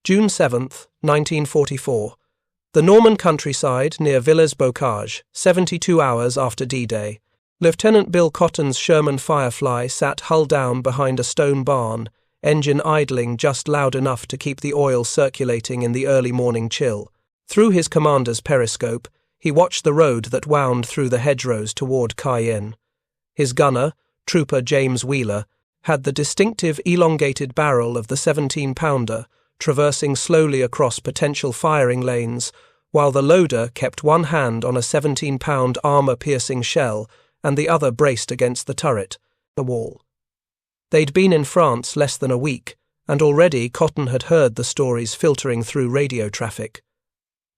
June 7, 1944. The Norman countryside near Villers-Bocage, 72 hours after D-Day. Lieutenant Bill Cotton's Sherman Firefly sat hull down behind a stone barn, engine idling just loud enough to keep the oil circulating in the early morning chill. Through his commander's periscope, he watched the road that wound through the hedgerows toward Caen. His gunner, Trooper James Wheeler, had the distinctive elongated barrel of the 17-pounder, traversing slowly across potential firing lanes, while the loader kept one hand on a 17-pound armor-piercing shell and the other braced against the turret, the wall. They'd been in France less than a week, and already Cotton had heard the stories filtering through radio traffic.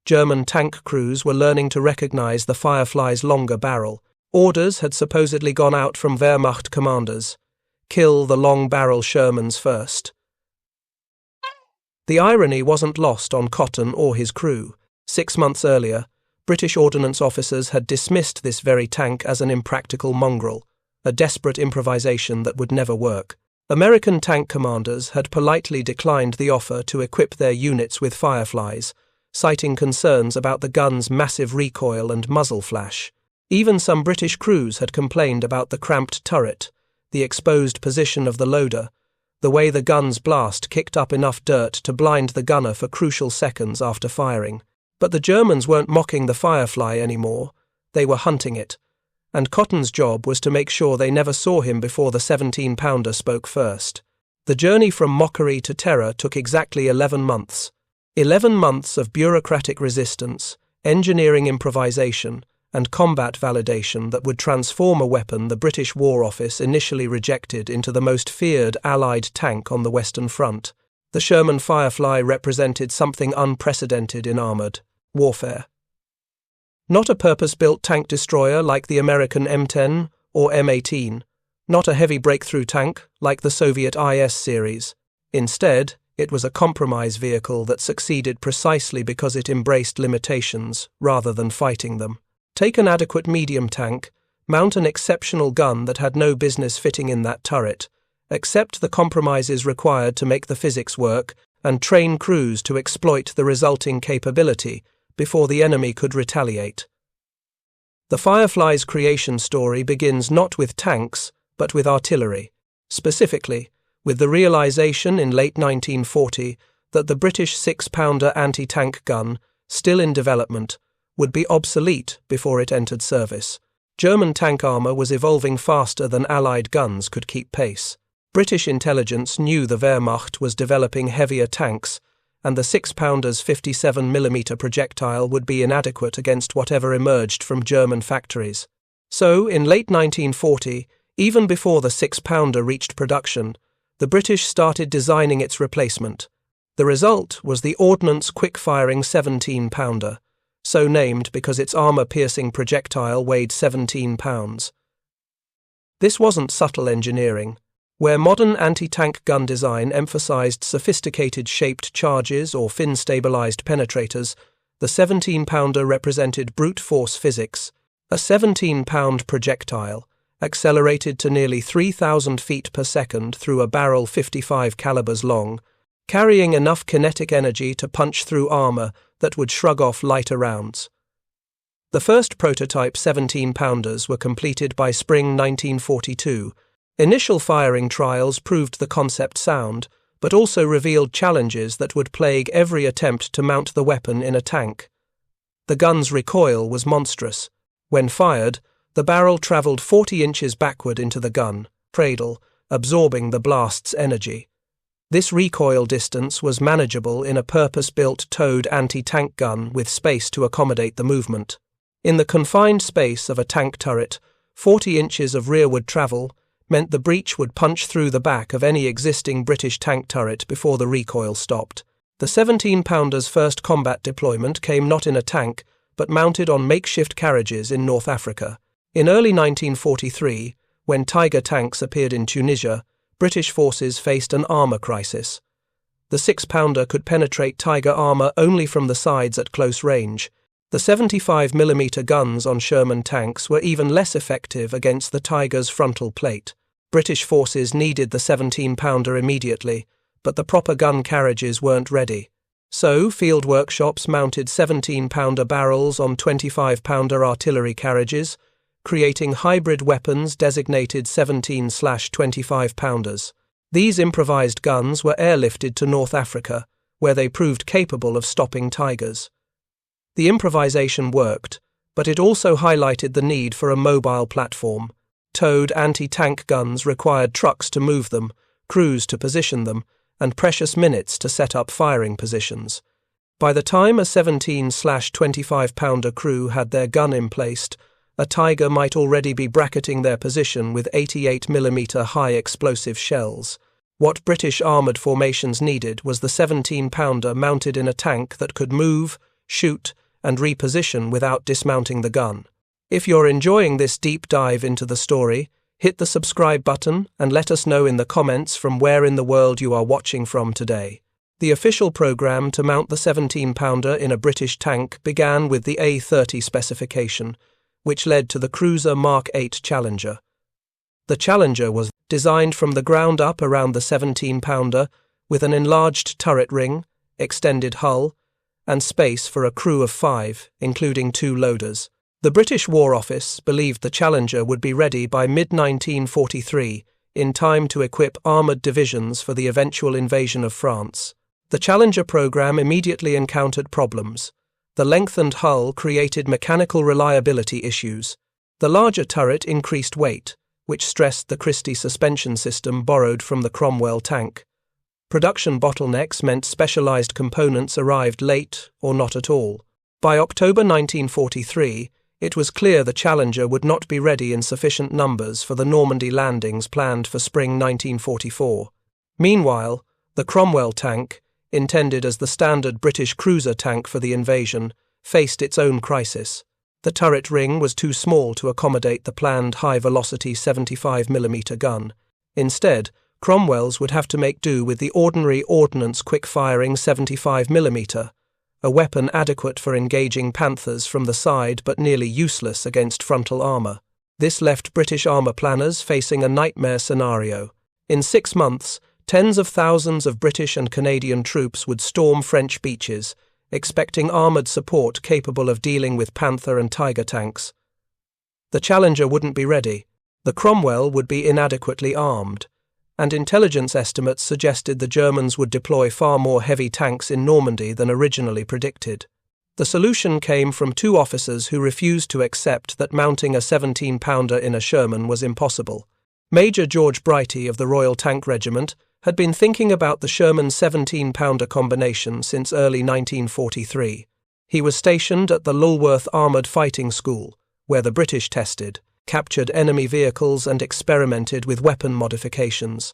German tank crews were learning to recognize the Firefly's longer barrel. Orders had supposedly gone out from Wehrmacht commanders. Kill the long-barrel Shermans first. The irony wasn't lost on Cotton or his crew. 6 months earlier, British ordnance officers had dismissed this very tank as an impractical mongrel, a desperate improvisation that would never work. American tank commanders had politely declined the offer to equip their units with Fireflies, citing concerns about the gun's massive recoil and muzzle flash. Even some British crews had complained about the cramped turret, the exposed position of the loader, the way the gun's blast kicked up enough dirt to blind the gunner for crucial seconds after firing. But the Germans weren't mocking the Firefly anymore, they were hunting it, and Cotton's job was to make sure they never saw him before the 17-pounder spoke first. The journey from mockery to terror took exactly 11 months. 11 months of bureaucratic resistance, engineering improvisation, and combat validation that would transform a weapon the British War Office initially rejected into the most feared Allied tank on the Western Front. The Sherman Firefly represented something unprecedented in armoured warfare. Not a purpose-built tank destroyer like the American M10 or M18, not a heavy breakthrough tank like the Soviet IS series. Instead, it was a compromise vehicle that succeeded precisely because it embraced limitations rather than fighting them. Take an adequate medium tank, mount an exceptional gun that had no business fitting in that turret, accept the compromises required to make the physics work, and train crews to exploit the resulting capability before the enemy could retaliate. The Firefly's creation story begins not with tanks, but with artillery, specifically with the realization in late 1940 that the British 6-pounder anti-tank gun, still in development, would be obsolete before it entered service. German tank armour was evolving faster than Allied guns could keep pace. British intelligence knew the Wehrmacht was developing heavier tanks, and the 6-pounder's 57mm projectile would be inadequate against whatever emerged from German factories. So, in late 1940, even before the 6-pounder reached production, the British started designing its replacement. The result was the ordnance quick-firing 17-pounder, so named because its armor-piercing projectile weighed 17 pounds. This wasn't subtle engineering. Where modern anti-tank gun design emphasized sophisticated shaped charges or fin-stabilized penetrators, the 17-pounder represented brute force physics. A 17-pound projectile, accelerated to nearly 3,000 feet per second through a barrel 55 calibers long, carrying enough kinetic energy to punch through armor that would shrug off lighter rounds. The first prototype 17-pounders were completed by spring 1942. Initial firing trials proved the concept sound, but also revealed challenges that would plague every attempt to mount the weapon in a tank. The gun's recoil was monstrous. When fired, the barrel travelled 40 inches backward into the gun cradle, absorbing the blast's energy. This recoil distance was manageable in a purpose-built towed anti-tank gun with space to accommodate the movement. In the confined space of a tank turret, 40 inches of rearward travel meant the breech would punch through the back of any existing British tank turret before the recoil stopped. The 17-pounder's first combat deployment came not in a tank, but mounted on makeshift carriages in North Africa. In early 1943, when Tiger tanks appeared in Tunisia, British forces faced an armour crisis. The 6-pounder could penetrate Tiger armour only from the sides at close range. The 75mm guns on Sherman tanks were even less effective against the Tiger's frontal plate. British forces needed the 17-pounder immediately, but the proper gun carriages weren't ready. So, field workshops mounted 17-pounder barrels on 25-pounder artillery carriages, creating hybrid weapons designated 17/25-pounders. These improvised guns were airlifted to North Africa, where they proved capable of stopping tigers. The improvisation worked, but it also highlighted the need for a mobile platform. Towed anti-tank guns required trucks to move them, crews to position them, and precious minutes to set up firing positions. By the time a 17/25-pounder crew had their gun emplaced, a tiger might already be bracketing their position with 88mm high-explosive shells. What British armoured formations needed was the 17-pounder mounted in a tank that could move, shoot, and reposition without dismounting the gun. If you're enjoying this deep dive into the story, hit the subscribe button and let us know in the comments from where in the world you are watching from today. The official programme to mount the 17-pounder in a British tank began with the A30 specification, which led to the cruiser Mark 8 Challenger. The Challenger was designed from the ground up around the 17-pounder with an enlarged turret ring, extended hull, and space for a crew of 5, including 2 loaders. The British War Office believed the Challenger would be ready by mid-1943, in time to equip armoured divisions for the eventual invasion of France. The Challenger programme immediately encountered problems. The lengthened hull created mechanical reliability issues. The larger turret increased weight, which stressed the Christie suspension system borrowed from the Cromwell tank. Production bottlenecks meant specialised components arrived late or not at all. By October 1943, it was clear the Challenger would not be ready in sufficient numbers for the Normandy landings planned for spring 1944. Meanwhile, the Cromwell tank, intended as the standard British cruiser tank for the invasion, faced its own crisis. The turret ring was too small to accommodate the planned high-velocity 75mm gun. Instead, Cromwell's would have to make do with the ordinary ordnance quick-firing 75mm, a weapon adequate for engaging panthers from the side but nearly useless against frontal armour. This left British armour planners facing a nightmare scenario. In 6 months, tens of thousands of British and Canadian troops would storm French beaches, expecting armoured support capable of dealing with Panther and Tiger tanks. The Challenger wouldn't be ready. The Cromwell would be inadequately armed, and intelligence estimates suggested the Germans would deploy far more heavy tanks in Normandy than originally predicted. The solution came from 2 officers who refused to accept that mounting a 17-pounder in a Sherman was impossible. Major George Brighty of the Royal Tank Regiment had been thinking about the Sherman 17-pounder combination since early 1943. He was stationed at the Lulworth Armoured Fighting School, where the British tested, captured enemy vehicles and experimented with weapon modifications.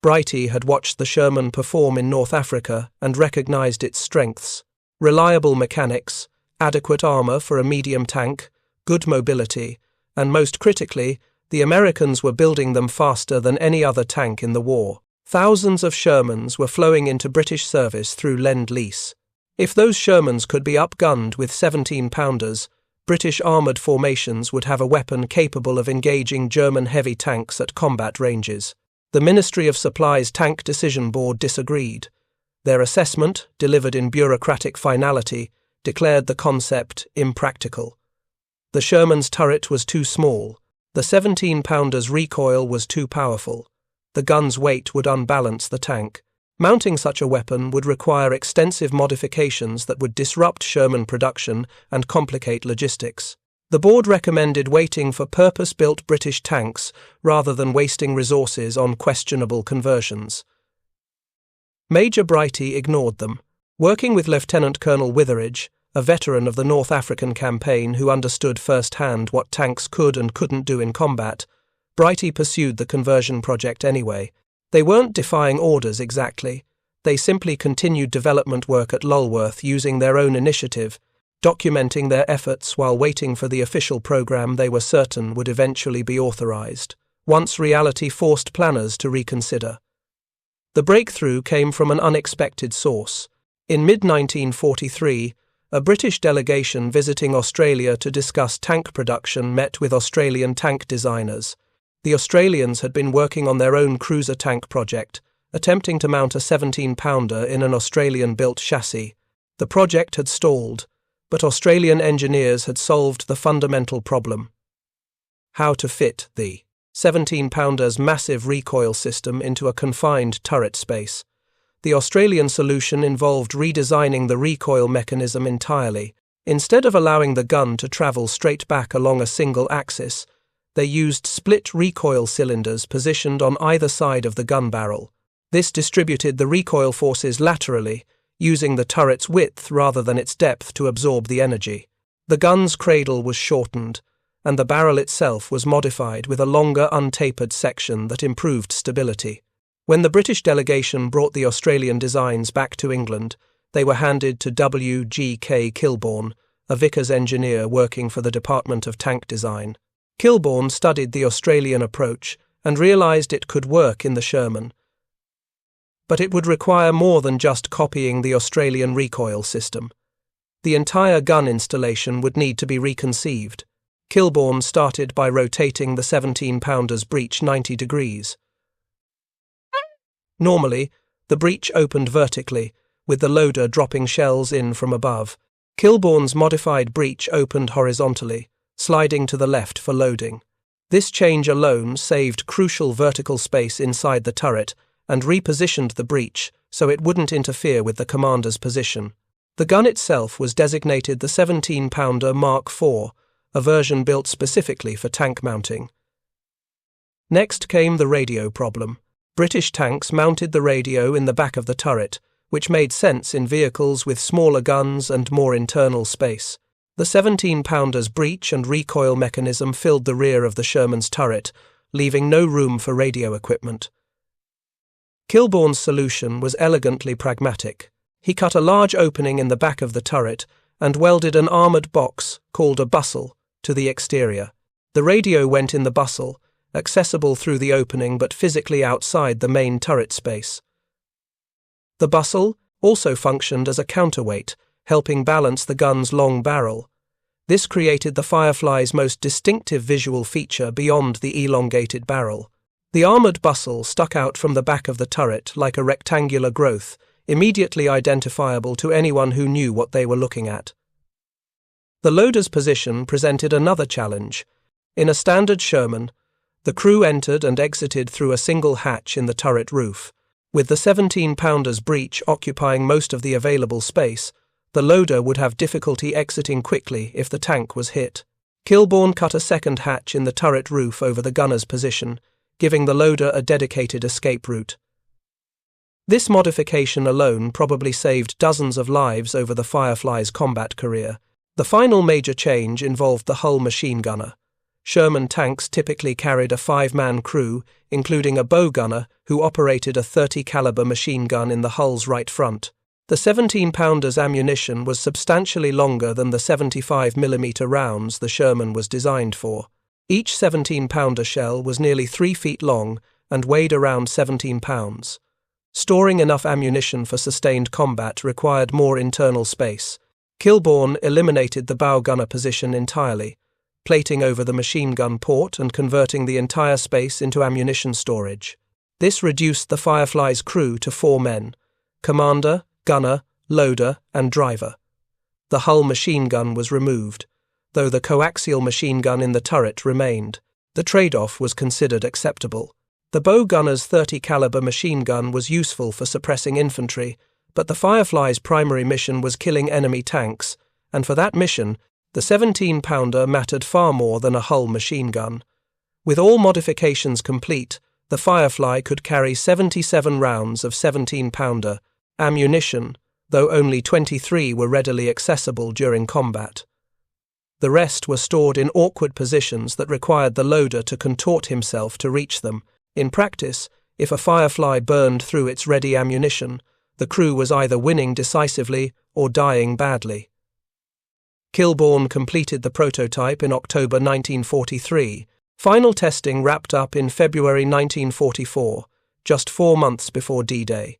Brighty had watched the Sherman perform in North Africa and recognised its strengths: reliable mechanics, adequate armour for a medium tank, good mobility, and most critically, the Americans were building them faster than any other tank in the war. Thousands of Shermans were flowing into British service through Lend-Lease. If those Shermans could be upgunned with 17-pounders, British armoured formations would have a weapon capable of engaging German heavy tanks at combat ranges. The Ministry of Supply's Tank Decision Board disagreed. Their assessment, delivered in bureaucratic finality, declared the concept impractical. The Sherman's turret was too small. The 17-pounder's recoil was too powerful. The gun's weight would unbalance the tank. Mounting such a weapon would require extensive modifications that would disrupt Sherman production and complicate logistics. The board recommended waiting for purpose-built British tanks rather than wasting resources on questionable conversions. Major Brighty ignored them. Working with Lieutenant Colonel Witheridge, a veteran of the North African campaign who understood firsthand what tanks could and couldn't do in combat, Brighty pursued the conversion project anyway. They weren't defying orders exactly. They simply continued development work at Lulworth using their own initiative, documenting their efforts while waiting for the official programme they were certain would eventually be authorised, once reality forced planners to reconsider. The breakthrough came from an unexpected source. In mid-1943, a British delegation visiting Australia to discuss tank production met with Australian tank designers. The Australians had been working on their own cruiser tank project, attempting to mount a 17-pounder in an Australian-built chassis. The project had stalled, but Australian engineers had solved the fundamental problem: how to fit the 17-pounder's massive recoil system into a confined turret space. The Australian solution involved redesigning the recoil mechanism entirely. Instead of allowing the gun to travel straight back along a single axis, they used split recoil cylinders positioned on either side of the gun barrel. This distributed the recoil forces laterally, using the turret's width rather than its depth to absorb the energy. The gun's cradle was shortened, and the barrel itself was modified with a longer, untapered section that improved stability. When the British delegation brought the Australian designs back to England, they were handed to W.G.K. Kilbourne, a Vickers engineer working for the Department of Tank Design. Kilbourne studied the Australian approach and realised it could work in the Sherman. But it would require more than just copying the Australian recoil system. The entire gun installation would need to be reconceived. Kilbourne started by rotating the 17-pounder's breech 90 degrees. Normally, the breech opened vertically, with the loader dropping shells in from above. Kilbourne's modified breech opened horizontally, sliding to the left for loading. This change alone saved crucial vertical space inside the turret and repositioned the breech so it wouldn't interfere with the commander's position. The gun itself was designated the 17-pounder Mark IV, a version built specifically for tank mounting. Next came the radio problem. British tanks mounted the radio in the back of the turret, which made sense in vehicles with smaller guns and more internal space. The 17-pounder's breech and recoil mechanism filled the rear of the Sherman's turret, leaving no room for radio equipment. Kilbourne's solution was elegantly pragmatic. He cut a large opening in the back of the turret and welded an armoured box, called a bustle, to the exterior. The radio went in the bustle, accessible through the opening but physically outside the main turret space. The bustle also functioned as a counterweight, helping balance the gun's long barrel. This created the Firefly's most distinctive visual feature beyond the elongated barrel. The armoured bustle stuck out from the back of the turret like a rectangular growth, immediately identifiable to anyone who knew what they were looking at. The loader's position presented another challenge. In a standard Sherman, the crew entered and exited through a single hatch in the turret roof. With the 17-pounder's breech occupying most of the available space, the loader would have difficulty exiting quickly if the tank was hit. Kilbourne cut a second hatch in the turret roof over the gunner's position, giving the loader a dedicated escape route. This modification alone probably saved dozens of lives over the Firefly's combat career. The final major change involved the hull machine gunner. Sherman tanks typically carried a 5-man crew, including a bow gunner who operated a 30-caliber machine gun in the hull's right front. The 17-pounder's ammunition was substantially longer than the 75mm rounds the Sherman was designed for. Each 17-pounder shell was nearly 3 feet long and weighed around 17 pounds. Storing enough ammunition for sustained combat required more internal space. Kilbourne eliminated the bow gunner position entirely, plating over the machine gun port and converting the entire space into ammunition storage. This reduced the Firefly's crew to 4 men: commander, gunner, loader, and driver. The hull machine gun was removed, though the coaxial machine gun in the turret remained. The trade-off was considered acceptable. The bow gunner's 30-caliber machine gun was useful for suppressing infantry, but the Firefly's primary mission was killing enemy tanks, and for that mission, the 17-pounder mattered far more than a hull machine gun. With all modifications complete, the Firefly could carry 77 rounds of 17-pounder ammunition, though only 23 were readily accessible during combat. The rest were stored in awkward positions that required the loader to contort himself to reach them. In practice, if a Firefly burned through its ready ammunition, the crew was either winning decisively or dying badly. Kilbourne completed the prototype in October 1943. Final testing wrapped up in February 1944, just 4 months before D-Day.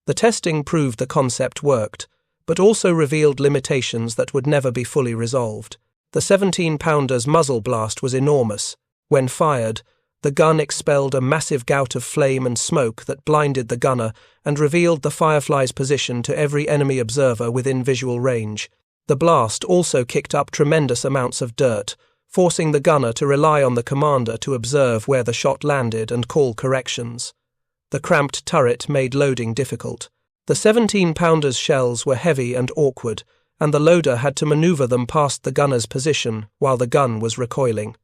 The testing proved the concept worked, but also revealed limitations that would never be fully resolved. The 17-pounder's muzzle blast was enormous. When fired, The gun expelled a massive gout of flame and smoke that blinded the gunner and revealed the Firefly's position to every enemy observer within visual range. The blast also kicked up tremendous amounts of dirt, forcing the gunner to rely on the commander to observe where the shot landed and call corrections. The cramped turret made loading difficult. The 17-pounder's shells were heavy and awkward, and the loader had to maneuver them past the gunner's position while the gun was recoiling.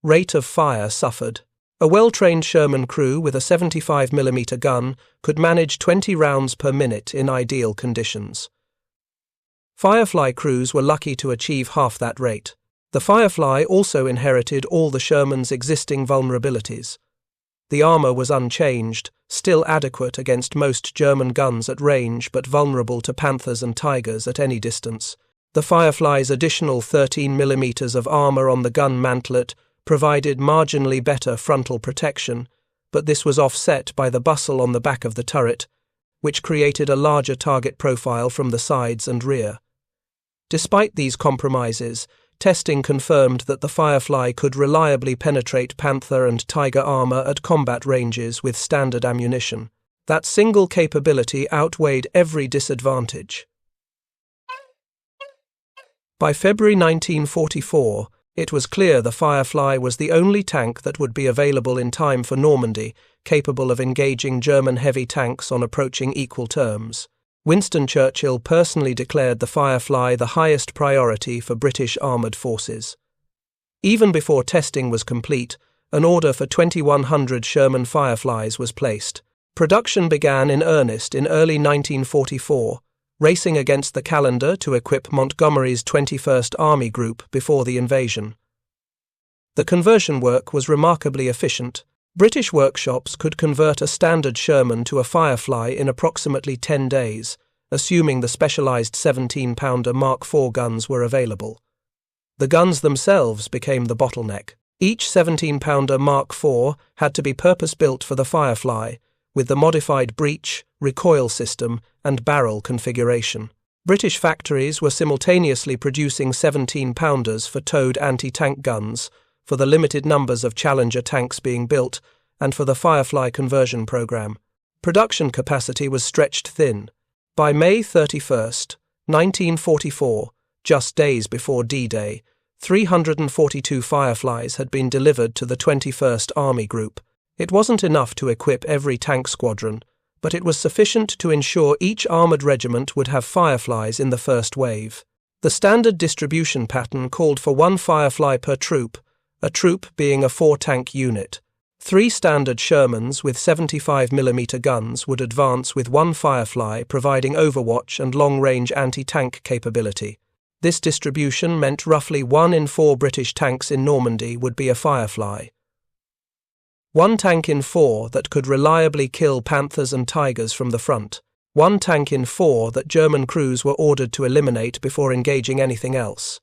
Rate of fire suffered. A well-trained Sherman crew with a 75mm gun could manage 20 rounds per minute in ideal conditions. Firefly crews were lucky to achieve half that rate. The Firefly also inherited all the Sherman's existing vulnerabilities. The armour was unchanged, still adequate against most German guns at range but vulnerable to panthers and tigers at any distance. The Firefly's additional 13mm of armour on the gun mantlet provided marginally better frontal protection, but this was offset by the bustle on the back of the turret, which created a larger target profile from the sides and rear. Despite these compromises, testing confirmed that the Firefly could reliably penetrate panther and tiger armour at combat ranges with standard ammunition. That single capability outweighed every disadvantage. By February 1944, it was clear the Firefly was the only tank that would be available in time for Normandy, capable of engaging German heavy tanks on approaching equal terms. Winston Churchill personally declared the Firefly the highest priority for British armoured forces. Even before testing was complete, an order for 2,100 Sherman Fireflies was placed. Production began in earnest in early 1944, racing against the calendar to equip Montgomery's 21st Army Group before the invasion. The conversion work was remarkably efficient. British workshops could convert a standard Sherman to a Firefly in approximately 10 days, assuming the specialised 17-pounder Mark IV guns were available. The guns themselves became the bottleneck. Each 17-pounder Mark IV had to be purpose-built for the Firefly, with the modified breech, recoil system, and barrel configuration. British factories were simultaneously producing 17-pounders for towed anti-tank guns, for the limited numbers of Challenger tanks being built, and for the Firefly conversion program. Production capacity was stretched thin. By May 31, 1944, just days before D-Day, 342 Fireflies had been delivered to the 21st Army Group. It wasn't enough to equip every tank squadron, but it was sufficient to ensure each armoured regiment would have Fireflies in the first wave. The standard distribution pattern called for 1 Firefly per troop, a troop being a 4-tank unit. 3 standard Shermans with 75mm guns would advance with 1 Firefly, providing overwatch and long-range anti-tank capability. This distribution meant roughly 1 in 4 British tanks in Normandy would be a Firefly. 1 tank in 4 that could reliably kill panthers and tigers from the front. 1 tank in 4 that German crews were ordered to eliminate before engaging anything else.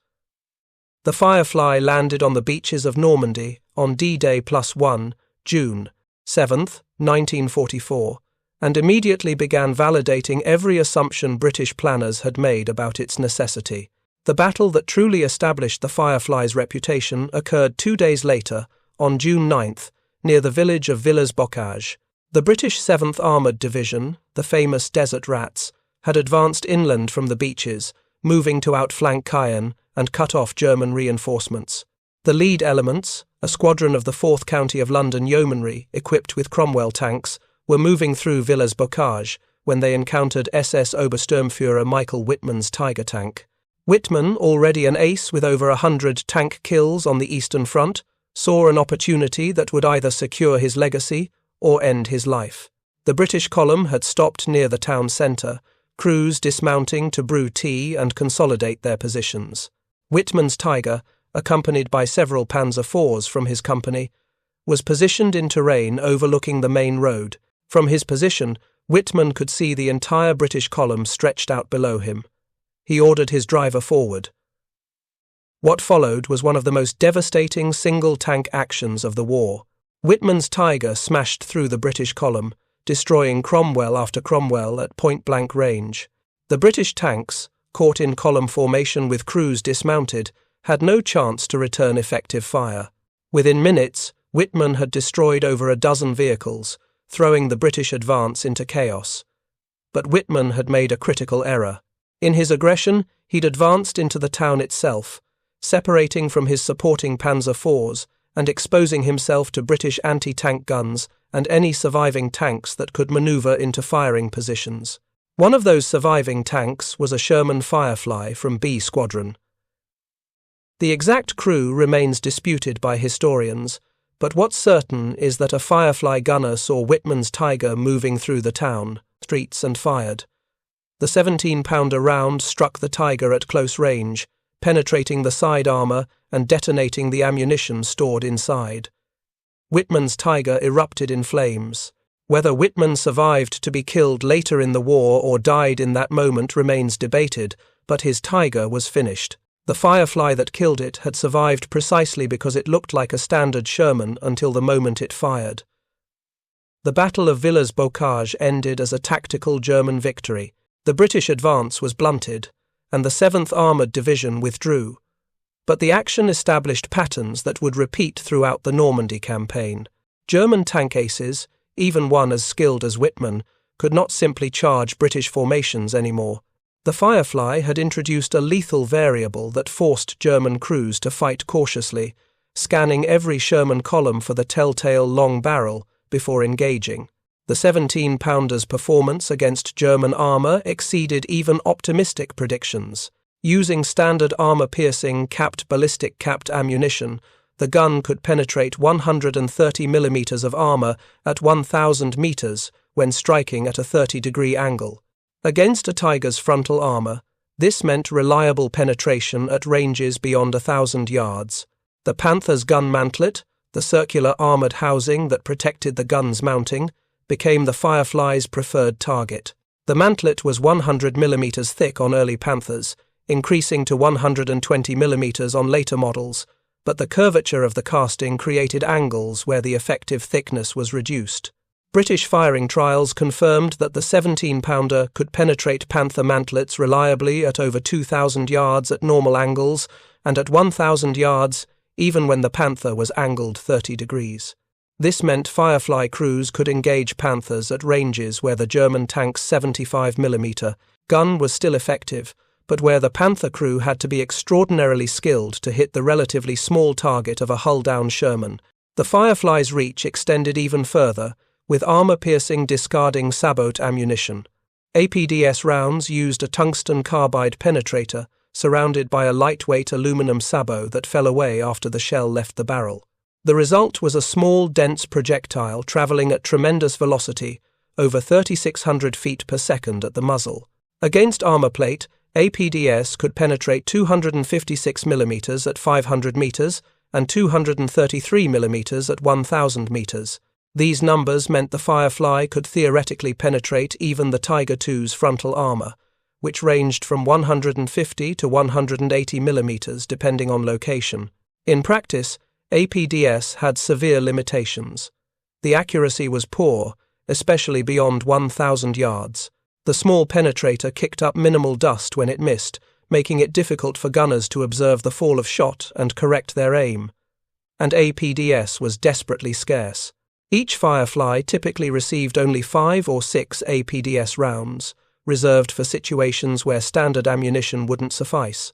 The Firefly landed on the beaches of Normandy on D-Day +1, June 7, 1944, and immediately began validating every assumption British planners had made about its necessity. The battle that truly established the Firefly's reputation occurred 2 days later, on June 9th, near the village of Villers-Bocage. The British 7th Armoured Division, the famous Desert Rats, had advanced inland from the beaches, moving to outflank Caen and cut off German reinforcements. The lead elements, a squadron of the 4th County of London Yeomanry equipped with Cromwell tanks, were moving through Villers-Bocage when they encountered SS Obersturmführer Michael Wittmann's Tiger tank. Wittmann, already an ace with over 100 tank kills on the Eastern Front, saw an opportunity that would either secure his legacy or end his life. The British column had stopped near the town centre, crews dismounting to brew tea and consolidate their positions. Wittmann's Tiger, accompanied by several Panzer IVs from his company, was positioned in terrain overlooking the main road. From his position, Wittmann could see the entire British column stretched out below him. He ordered his driver forward. What followed was one of the most devastating single-tank actions of the war. Wittmann's Tiger smashed through the British column, destroying Cromwell after Cromwell at point-blank range. The British tanks, caught in column formation with crews dismounted, had no chance to return effective fire. Within minutes, Whitman had destroyed over a dozen vehicles, throwing the British advance into chaos. But Whitman had made a critical error. In his aggression, he'd advanced into the town itself, separating from his supporting Panzer IVs and exposing himself to British anti-tank guns and any surviving tanks that could maneuver into firing positions. One of those surviving tanks was a Sherman Firefly from B Squadron. The exact crew remains disputed by historians, but what's certain is that a Firefly gunner saw Whitman's Tiger moving through the town streets and fired. The 17-pounder round struck the Tiger at close range, penetrating the side armour and detonating the ammunition stored inside. Whitman's Tiger erupted in flames. Whether Whitman survived to be killed later in the war or died in that moment remains debated, but his Tiger was finished. The Firefly that killed it had survived precisely because it looked like a standard Sherman until the moment it fired. The Battle of Villers-Bocage ended as a tactical German victory. The British advance was blunted, and the 7th Armoured Division withdrew. But the action established patterns that would repeat throughout the Normandy campaign. German tank aces, even one as skilled as Whitman, could not simply charge British formations anymore. The Firefly had introduced a lethal variable that forced German crews to fight cautiously, scanning every Sherman column for the telltale long barrel before engaging. The 17-pounder's performance against German armour exceeded even optimistic predictions. Using standard armour-piercing ballistic capped ammunition, the gun could penetrate 130 millimeters of armour at 1,000 meters when striking at a 30-degree angle. Against a Tiger's frontal armour, this meant reliable penetration at ranges beyond 1,000 yards. The Panther's gun mantlet, the circular armoured housing that protected the gun's mounting, became the Firefly's preferred target. The mantlet was 100 millimeters thick on early Panthers, increasing to 120 millimeters on later models, but the curvature of the casting created angles where the effective thickness was reduced. British firing trials confirmed that the 17-pounder could penetrate Panther mantlets reliably at over 2,000 yards at normal angles and at 1,000 yards even when the Panther was angled 30 degrees. This meant Firefly crews could engage Panthers at ranges where the German tank's 75mm gun was still effective, but where the Panther crew had to be extraordinarily skilled to hit the relatively small target of a hull-down Sherman. The Firefly's reach extended even further, with armour-piercing discarding sabot ammunition. APDS rounds used a tungsten carbide penetrator, surrounded by a lightweight aluminum sabot that fell away after the shell left the barrel. The result was a small, dense projectile travelling at tremendous velocity, over 3,600 feet per second at the muzzle. Against armour plate, APDS could penetrate 256 millimeters at 500 meters and 233 millimeters at 1,000 meters. These numbers meant the Firefly could theoretically penetrate even the Tiger II's frontal armour, which ranged from 150 to 180 millimeters depending on location. In practice, APDS had severe limitations. The accuracy was poor, especially beyond 1,000 yards. The small penetrator kicked up minimal dust when it missed, making it difficult for gunners to observe the fall of shot and correct their aim. And APDS was desperately scarce. Each Firefly typically received only 5 or 6 APDS rounds, reserved for situations where standard ammunition wouldn't suffice.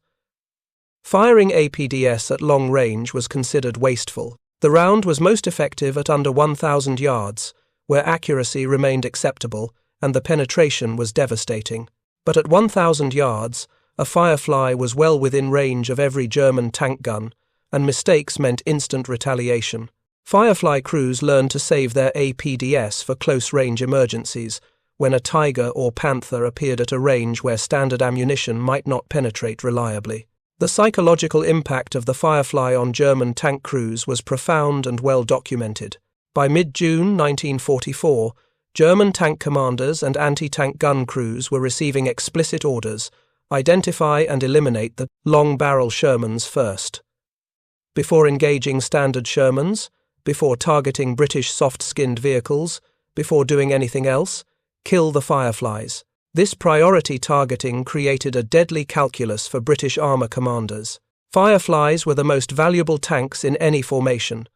Firing APDS at long range was considered wasteful. The round was most effective at under 1,000 yards, where accuracy remained acceptable and the penetration was devastating. But at 1,000 yards, a Firefly was well within range of every German tank gun, and mistakes meant instant retaliation. Firefly crews learned to save their APDS for close-range emergencies, when a Tiger or Panther appeared at a range where standard ammunition might not penetrate reliably. The psychological impact of the Firefly on German tank crews was profound and well documented. By mid-June 1944, German tank commanders and anti-tank gun crews were receiving explicit orders: identify and eliminate the long-barrel Shermans first. Before engaging standard Shermans, before targeting British soft-skinned vehicles, before doing anything else, kill the Fireflies. This priority targeting created a deadly calculus for British armour commanders. Fireflies were the most valuable tanks in any formation,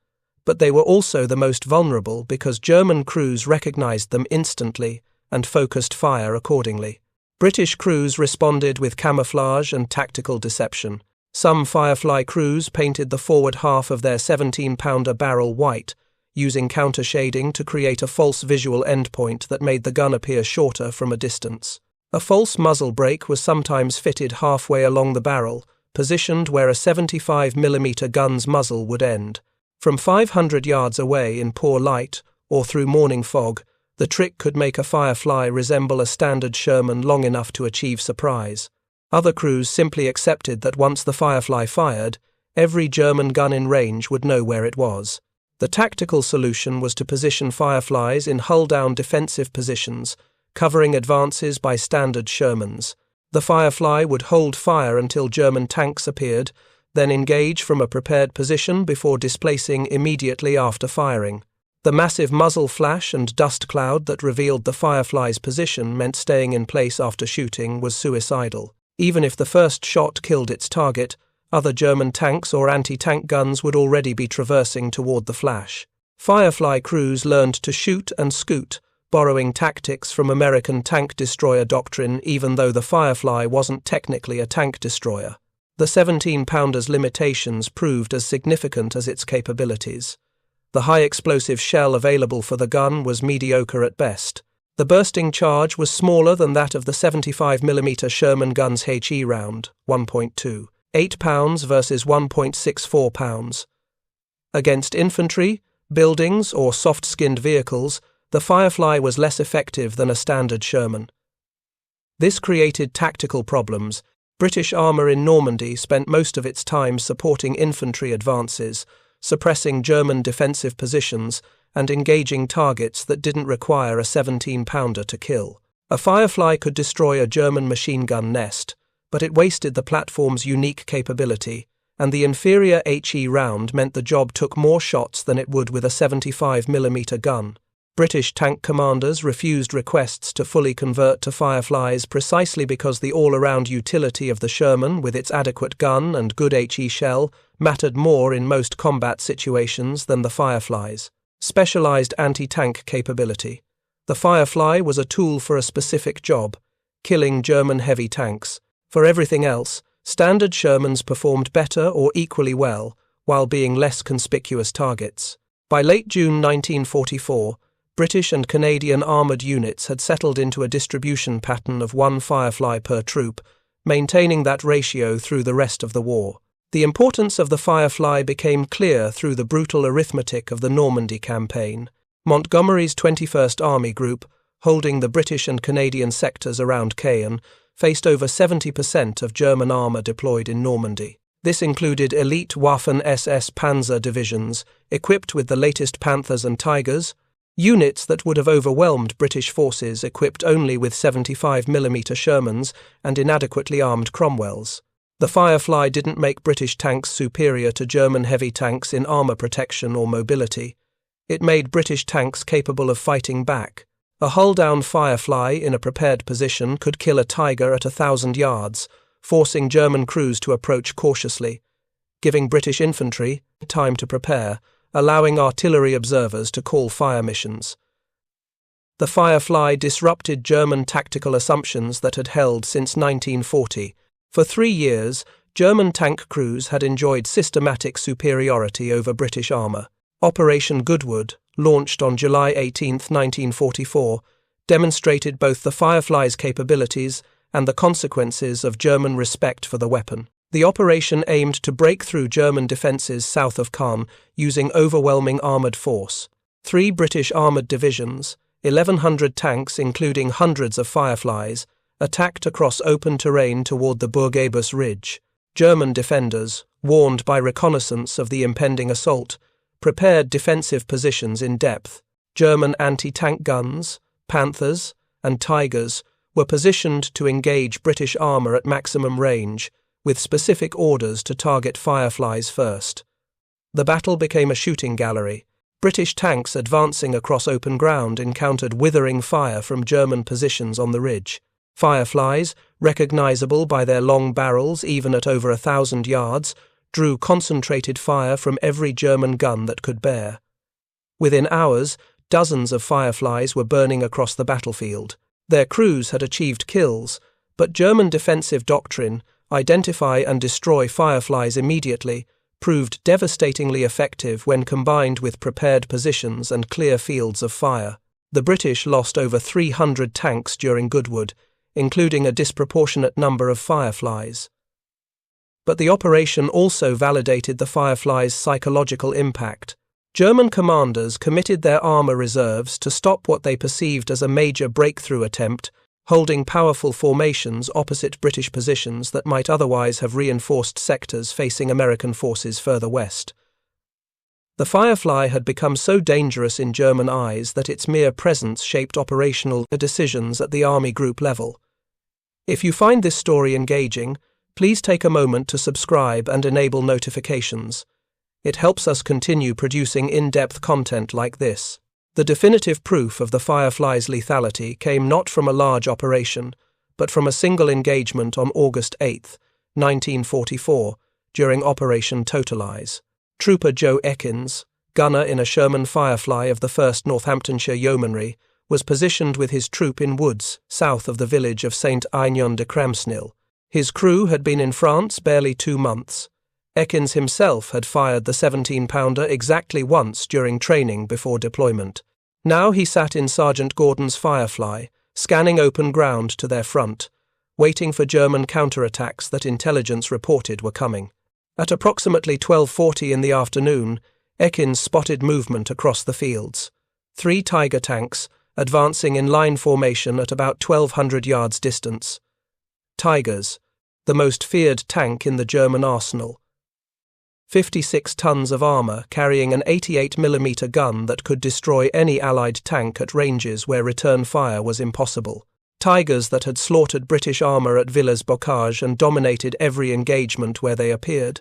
but they were also the most vulnerable because German crews recognized them instantly and focused fire accordingly. British crews responded with camouflage and tactical deception. Some Firefly crews painted the forward half of their 17-pounder barrel white, using counter-shading to create a false visual endpoint that made the gun appear shorter from a distance. A false muzzle brake was sometimes fitted halfway along the barrel, positioned where a 75mm gun's muzzle would end. From 500 yards away in poor light, or through morning fog, the trick could make a Firefly resemble a standard Sherman long enough to achieve surprise. Other crews simply accepted that once the Firefly fired, every German gun in range would know where it was. The tactical solution was to position Fireflies in hull-down defensive positions, covering advances by standard Shermans. The Firefly would hold fire until German tanks appeared, then engage from a prepared position before displacing immediately after firing. The massive muzzle flash and dust cloud that revealed the Firefly's position meant staying in place after shooting was suicidal. Even if the first shot killed its target, other German tanks or anti-tank guns would already be traversing toward the flash. Firefly crews learned to shoot and scoot, borrowing tactics from American tank destroyer doctrine even though the Firefly wasn't technically a tank destroyer. The 17-pounder's limitations proved as significant as its capabilities. The high-explosive shell available for the gun was mediocre at best. The bursting charge was smaller than that of the 75mm Sherman gun's HE round, 1.2. 8 pounds versus 1.64 pounds. Against infantry, buildings, or soft-skinned vehicles, the Firefly was less effective than a standard Sherman. This created tactical problems. British armour in Normandy spent most of its time supporting infantry advances, suppressing German defensive positions, and engaging targets that didn't require a 17-pounder to kill. A Firefly could destroy a German machine gun nest, but it wasted the platform's unique capability, and the inferior HE round meant the job took more shots than it would with a 75mm gun. British tank commanders refused requests to fully convert to Fireflies precisely because the all-around utility of the Sherman with its adequate gun and good HE shell mattered more in most combat situations than the Fireflies. Specialized anti-tank capability. The Firefly was a tool for a specific job, killing German heavy tanks. For everything else, standard Shermans performed better or equally well, while being less conspicuous targets. By late June 1944, British and Canadian armoured units had settled into a distribution pattern of one Firefly per troop, maintaining that ratio through the rest of the war. The importance of the Firefly became clear through the brutal arithmetic of the Normandy campaign. Montgomery's 21st Army Group, holding the British and Canadian sectors around Caen, faced over 70% of German armour deployed in Normandy. This included elite Waffen-SS Panzer divisions, equipped with the latest Panthers and Tigers, units that would have overwhelmed British forces equipped only with 75mm Shermans and inadequately armed Cromwells. The Firefly didn't make British tanks superior to German heavy tanks in armour protection or mobility. It made British tanks capable of fighting back. A hull-down Firefly in a prepared position could kill a Tiger at 1,000 yards, forcing German crews to approach cautiously, giving British infantry time to prepare, allowing artillery observers to call fire missions. The Firefly disrupted German tactical assumptions that had held since 1940. For 3 years, German tank crews had enjoyed systematic superiority over British armour. Operation Goodwood, launched on July 18, 1944, demonstrated both the Firefly's capabilities and the consequences of German respect for the weapon. The operation aimed to break through German defences south of Caen using overwhelming armoured force. 3 British armoured divisions, 1,100 tanks including hundreds of Fireflies, attacked across open terrain toward the Bourguebus Ridge. German defenders, warned by reconnaissance of the impending assault, prepared defensive positions in depth. German anti-tank guns, Panthers, and Tigers were positioned to engage British armour at maximum range, with specific orders to target Fireflies first. The battle became a shooting gallery. British tanks advancing across open ground encountered withering fire from German positions on the ridge. Fireflies, recognisable by their long barrels even at over 1,000 yards, drew concentrated fire from every German gun that could bear. Within hours, dozens of Fireflies were burning across the battlefield. Their crews had achieved kills, but German defensive doctrine, identify and destroy Fireflies immediately, proved devastatingly effective when combined with prepared positions and clear fields of fire. The British lost over 300 tanks during Goodwood, including a disproportionate number of Fireflies. But the operation also validated the Fireflies' psychological impact. German commanders committed their armour reserves to stop what they perceived as a major breakthrough attempt, holding powerful formations opposite British positions that might otherwise have reinforced sectors facing American forces further west. The Firefly had become so dangerous in German eyes that its mere presence shaped operational decisions at the army group level. If you find this story engaging, please take a moment to subscribe and enable notifications. It helps us continue producing in-depth content like this. The definitive proof of the Firefly's lethality came not from a large operation, but from a single engagement on August 8, 1944, during Operation Totalize. Trooper Joe Ekins, gunner in a Sherman Firefly of the 1st Northamptonshire Yeomanry, was positioned with his troop in woods south of the village of St. Aignan de Cramsnil. His crew had been in France barely 2 months. Ekins himself had fired the 17-pounder exactly once during training before deployment. Now he sat in Sergeant Gordon's Firefly, scanning open ground to their front, waiting for German counterattacks that intelligence reported were coming. At approximately 12:40 in the afternoon, Ekins spotted movement across the fields. 3 Tiger tanks, advancing in line formation at about 1,200 yards distance. Tigers, the most feared tank in the German arsenal. 56 tons of armour carrying an 88mm gun that could destroy any Allied tank at ranges where return fire was impossible. Tigers that had slaughtered British armour at Villers-Bocage and dominated every engagement where they appeared.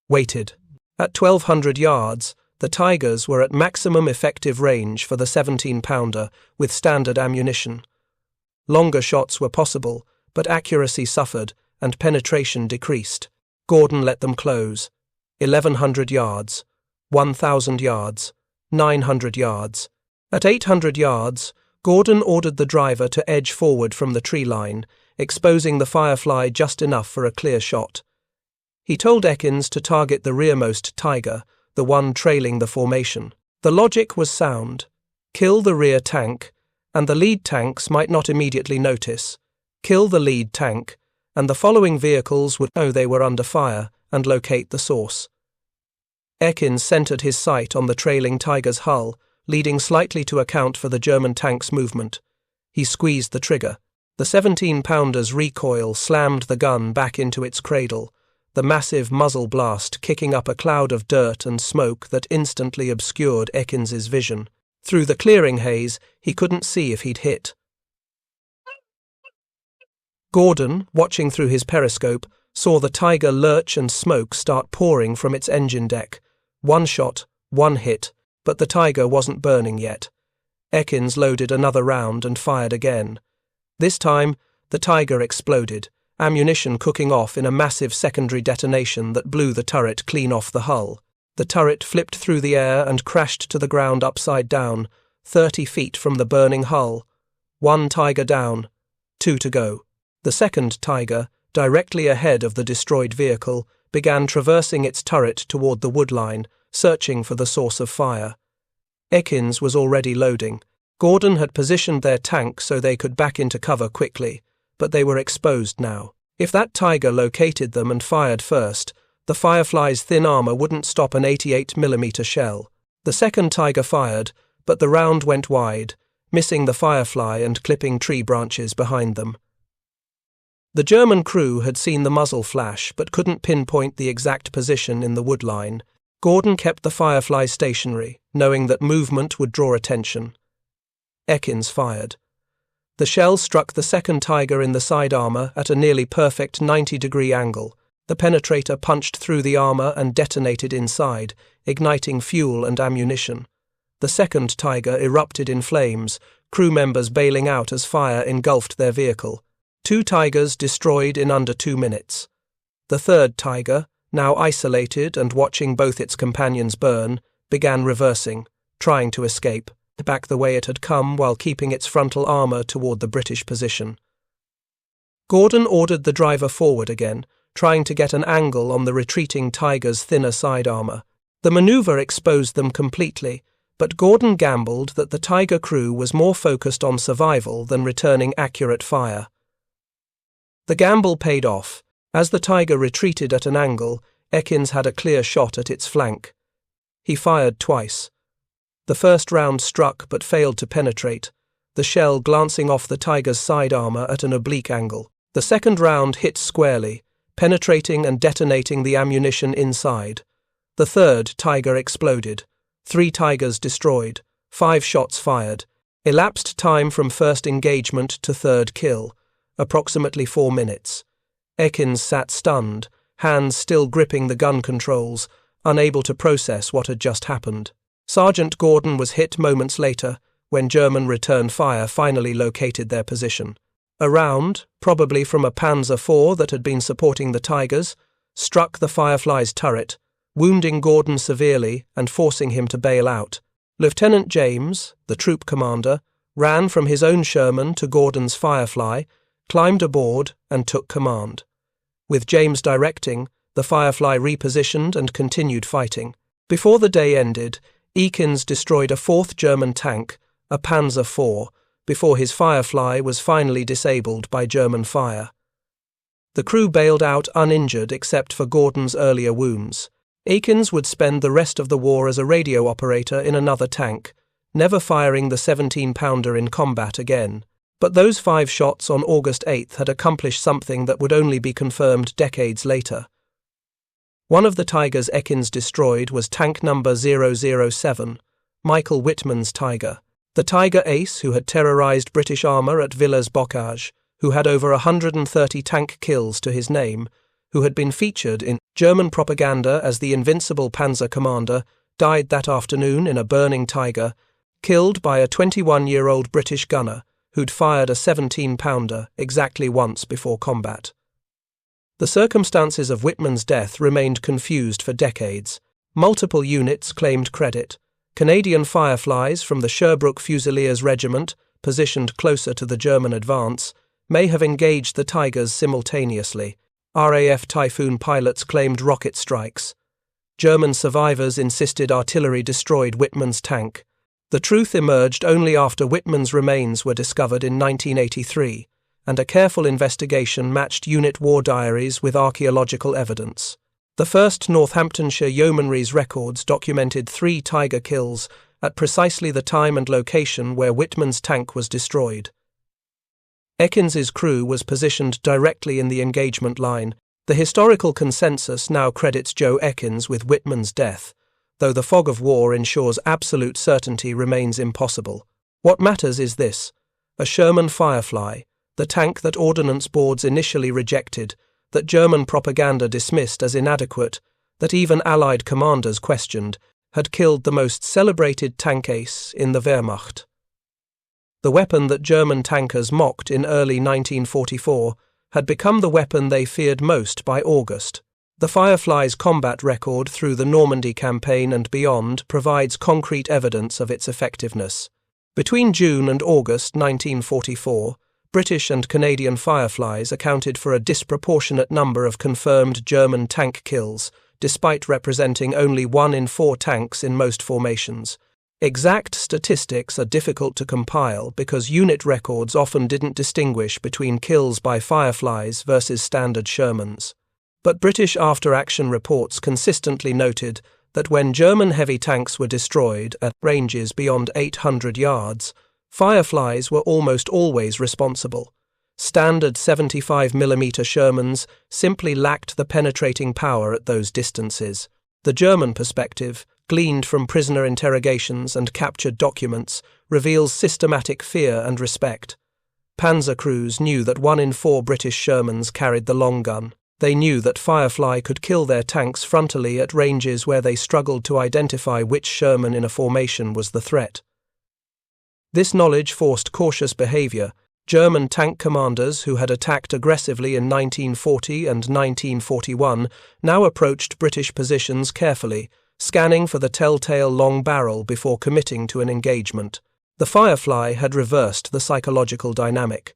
Waited. At 1,200 yards, the Tigers were at maximum effective range for the 17-pounder with standard ammunition. Longer shots were possible, but accuracy suffered and penetration decreased. Gordon let them close. 1,100 yards, 1,000 yards, 900 yards. At 800 yards, Gordon ordered the driver to edge forward from the tree line, exposing the Firefly just enough for a clear shot. He told Ekins to target the rearmost Tiger, the one trailing the formation. The logic was sound. Kill the rear tank, and the lead tanks might not immediately notice. Kill the lead tank, and the following vehicles would know they were under fire and locate the source. Ekins centered his sight on the trailing Tiger's hull, leading slightly to account for the German tank's movement. He squeezed the trigger. The 17-pounder's recoil slammed the gun back into its cradle, the massive muzzle blast kicking up a cloud of dirt and smoke that instantly obscured Ekins's vision. Through the clearing haze, he couldn't see if he'd hit. Gordon, watching through his periscope, saw the Tiger lurch and smoke start pouring from its engine deck. 1 shot, 1 hit, but the Tiger wasn't burning yet. Ekins loaded another round and fired again. This time, the Tiger exploded, ammunition cooking off in a massive secondary detonation that blew the turret clean off the hull. The turret flipped through the air and crashed to the ground upside down, 30 feet from the burning hull. 1 Tiger down, 2 to go. The second Tiger, directly ahead of the destroyed vehicle, began traversing its turret toward the woodline, searching for the source of fire. Ekins was already loading. Gordon had positioned their tank so they could back into cover quickly, but they were exposed now. If that Tiger located them and fired first, the Firefly's thin armour wouldn't stop an 88mm shell. The second Tiger fired, but the round went wide, missing the Firefly and clipping tree branches behind them. The German crew had seen the muzzle flash but couldn't pinpoint the exact position in the woodline. Gordon kept the Firefly stationary, knowing that movement would draw attention. Ekins fired. The shell struck the second Tiger in the side armour at a nearly perfect 90-degree angle, The penetrator punched through the armor and detonated inside, igniting fuel and ammunition. The second Tiger erupted in flames, crew members bailing out as fire engulfed their vehicle. 2 Tigers destroyed in under 2 minutes. The third Tiger, now isolated and watching both its companions burn, began reversing, trying to escape, back the way it had come while keeping its frontal armor toward the British position. Gordon ordered the driver forward again, trying to get an angle on the retreating Tiger's thinner side armor. The maneuver exposed them completely, but Gordon gambled that the Tiger crew was more focused on survival than returning accurate fire. The gamble paid off. As the Tiger retreated at an angle, Ekins had a clear shot at its flank. He fired twice. The first round struck but failed to penetrate, the shell glancing off the Tiger's side armor at an oblique angle. The second round hit squarely, penetrating and detonating the ammunition inside. The third Tiger exploded. 3 Tigers destroyed, 5 shots fired. Elapsed time from first engagement to third kill, approximately 4 minutes. Ekins sat stunned, hands still gripping the gun controls, unable to process what had just happened. Sergeant Gordon was hit moments later, when German return fire finally located their position. A round, probably from a Panzer IV that had been supporting the Tigers, struck the Firefly's turret, wounding Gordon severely and forcing him to bail out. Lieutenant James, the troop commander, ran from his own Sherman to Gordon's Firefly, climbed aboard and took command. With James directing, the Firefly repositioned and continued fighting. Before the day ended, Ekins destroyed a 4th German tank, a Panzer IV, before his Firefly was finally disabled by German fire. The crew bailed out uninjured except for Gordon's earlier wounds. Ekins would spend the rest of the war as a radio operator in another tank, never firing the 17-pounder in combat again. But those 5 shots on August 8th had accomplished something that would only be confirmed decades later. One of the Tigers Ekins destroyed was tank number 007, Michael Whitman's Tiger. The Tiger ace who had terrorized British armor at Villers-Bocage, who had over 130 tank kills to his name, who had been featured in German propaganda as the invincible Panzer commander, died that afternoon in a burning Tiger, killed by a 21-year-old British gunner who'd fired a 17-pounder exactly once before combat. The circumstances of Whitman's death remained confused for decades. Multiple units claimed credit. Canadian Fireflies from the Sherbrooke Fusiliers Regiment, positioned closer to the German advance, may have engaged the Tigers simultaneously. RAF Typhoon pilots claimed rocket strikes. German survivors insisted artillery destroyed Whitman's tank. The truth emerged only after Whitman's remains were discovered in 1983, and a careful investigation matched unit war diaries with archaeological evidence. The 1st Northamptonshire Yeomanry's records documented 3 Tiger kills at precisely the time and location where Whitman's tank was destroyed. Ekins's crew was positioned directly in the engagement line. The historical consensus now credits Joe Ekins with Whitman's death, though the fog of war ensures absolute certainty remains impossible. What matters is this: a Sherman Firefly, the tank that ordnance boards initially rejected, that German propaganda dismissed as inadequate, that even Allied commanders questioned, had killed the most celebrated tank ace in the Wehrmacht. The weapon that German tankers mocked in early 1944 had become the weapon they feared most by August. The Firefly's combat record through the Normandy campaign and beyond provides concrete evidence of its effectiveness. Between June and August 1944, British and Canadian Fireflies accounted for a disproportionate number of confirmed German tank kills, despite representing only 1 in 4 tanks in most formations. Exact statistics are difficult to compile because unit records often didn't distinguish between kills by Fireflies versus standard Shermans. But British after-action reports consistently noted that when German heavy tanks were destroyed at ranges beyond 800 yards, Fireflies were almost always responsible. Standard 75mm Shermans simply lacked the penetrating power at those distances. The German perspective, gleaned from prisoner interrogations and captured documents, reveals systematic fear and respect. Panzer crews knew that 1 in 4 British Shermans carried the long gun. They knew that Firefly could kill their tanks frontally at ranges where they struggled to identify which Sherman in a formation was the threat. This knowledge forced cautious behavior. German tank commanders who had attacked aggressively in 1940 and 1941 now approached British positions carefully, scanning for the telltale long barrel before committing to an engagement. The Firefly had reversed the psychological dynamic.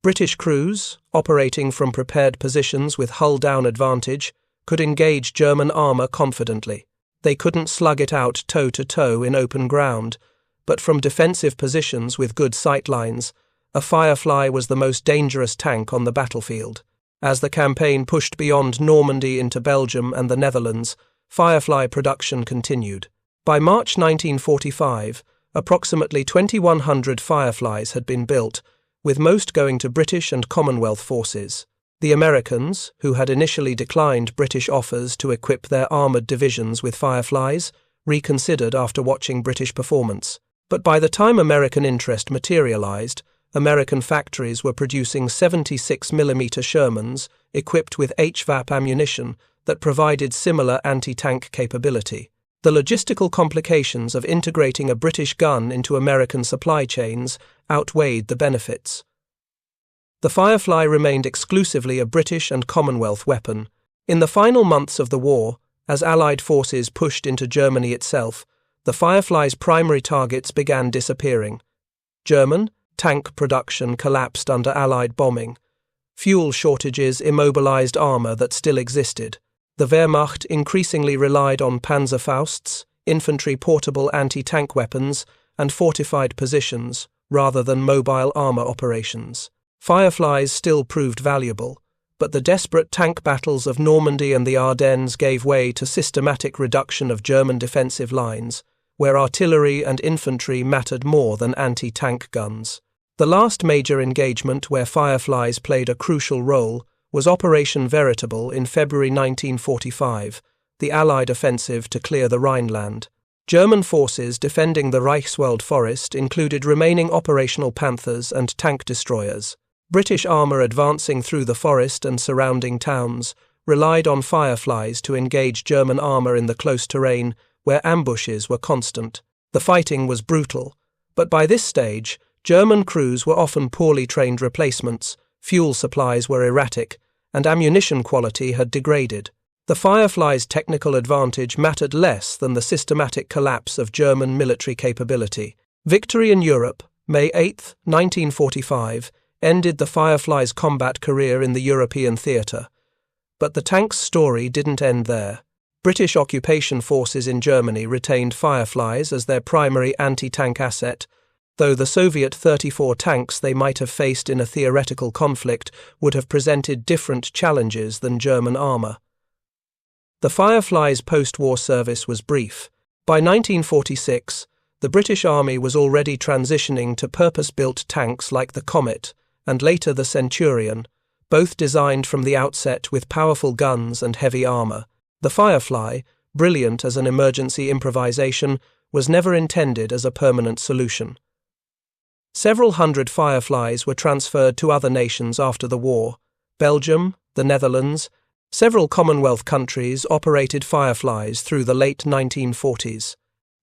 British crews, operating from prepared positions with hull-down advantage, could engage German armour confidently. They couldn't slug it out toe-to-toe in open ground, but from defensive positions with good sight lines, a Firefly was the most dangerous tank on the battlefield. As the campaign pushed beyond Normandy into Belgium and the Netherlands, Firefly production continued. By March 1945, approximately 2,100 Fireflies had been built, with most going to British and Commonwealth forces. The Americans, who had initially declined British offers to equip their armoured divisions with Fireflies, reconsidered after watching British performance. But by the time American interest materialised, American factories were producing 76mm Shermans equipped with HVAP ammunition that provided similar anti-tank capability. The logistical complications of integrating a British gun into American supply chains outweighed the benefits. The Firefly remained exclusively a British and Commonwealth weapon. In the final months of the war, as Allied forces pushed into Germany itself, the Firefly's primary targets began disappearing. German tank production collapsed under Allied bombing. Fuel shortages immobilized armor that still existed. The Wehrmacht increasingly relied on Panzerfausts, infantry portable anti-tank weapons, and fortified positions, rather than mobile armor operations. Fireflies still proved valuable, but the desperate tank battles of Normandy and the Ardennes gave way to systematic reduction of German defensive lines, where artillery and infantry mattered more than anti-tank guns. The last major engagement where Fireflies played a crucial role was Operation Veritable in February 1945, the Allied offensive to clear the Rhineland. German forces defending the Reichswald forest included remaining operational Panthers and tank destroyers. British armour advancing through the forest and surrounding towns relied on Fireflies to engage German armour in the close terrain where ambushes were constant. The fighting was brutal, but by this stage, German crews were often poorly trained replacements, fuel supplies were erratic, and ammunition quality had degraded. The Firefly's technical advantage mattered less than the systematic collapse of German military capability. Victory in Europe, May 8, 1945, ended the Firefly's combat career in the European theatre. But the tank's story didn't end there. British occupation forces in Germany retained Fireflies as their primary anti-tank asset, though the Soviet 34 tanks they might have faced in a theoretical conflict would have presented different challenges than German armour. The Firefly's post-war service was brief. By 1946, the British Army was already transitioning to purpose-built tanks like the Comet and later the Centurion, both designed from the outset with powerful guns and heavy armour. The Firefly, brilliant as an emergency improvisation, was never intended as a permanent solution. Several hundred Fireflies were transferred to other nations after the war. Belgium, the Netherlands, several Commonwealth countries operated Fireflies through the late 1940s.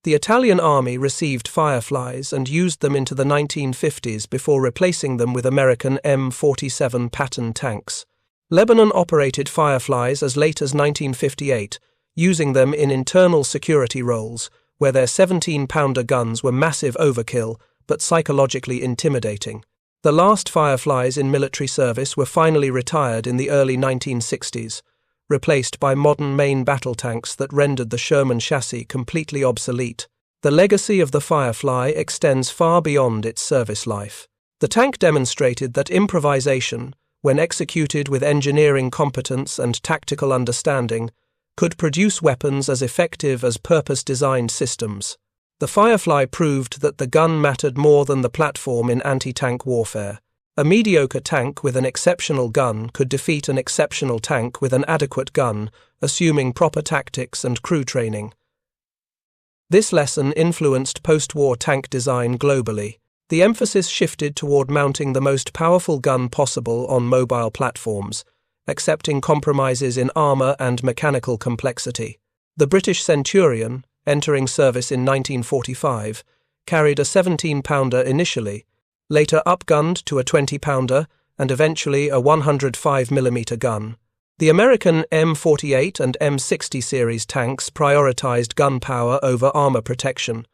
The Italian army received Fireflies and used them into the 1950s before replacing them with American M47 Patton tanks. Lebanon operated Fireflies as late as 1958, using them in internal security roles, where their 17-pounder guns were massive overkill but psychologically intimidating. The last Fireflies in military service were finally retired in the early 1960s, replaced by modern main battle tanks that rendered the Sherman chassis completely obsolete. The legacy of the Firefly extends far beyond its service life. The tank demonstrated that improvisation, when executed with engineering competence and tactical understanding, could produce weapons as effective as purpose-designed systems. The Firefly proved that the gun mattered more than the platform in anti-tank warfare. A mediocre tank with an exceptional gun could defeat an exceptional tank with an adequate gun, assuming proper tactics and crew training. This lesson influenced post-war tank design globally. The emphasis shifted toward mounting the most powerful gun possible on mobile platforms, accepting compromises in armour and mechanical complexity. The British Centurion, entering service in 1945, carried a 17-pounder initially, later upgunned to a 20-pounder, and eventually a 105mm gun. The American M48 and M60 series tanks prioritized gun power over armor protection,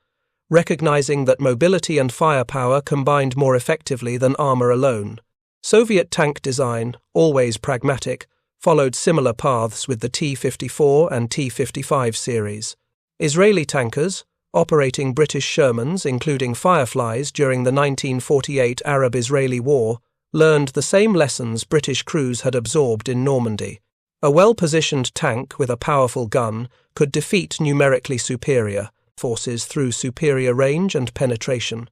recognizing that mobility and firepower combined more effectively than armor alone. Soviet tank design, always pragmatic, followed similar paths with the T-54 and T-55 series. Israeli tankers, operating British Shermans, including Fireflies during the 1948 Arab-Israeli War, learned the same lessons British crews had absorbed in Normandy. A well-positioned tank with a powerful gun could defeat numerically superior forces through superior range and penetration.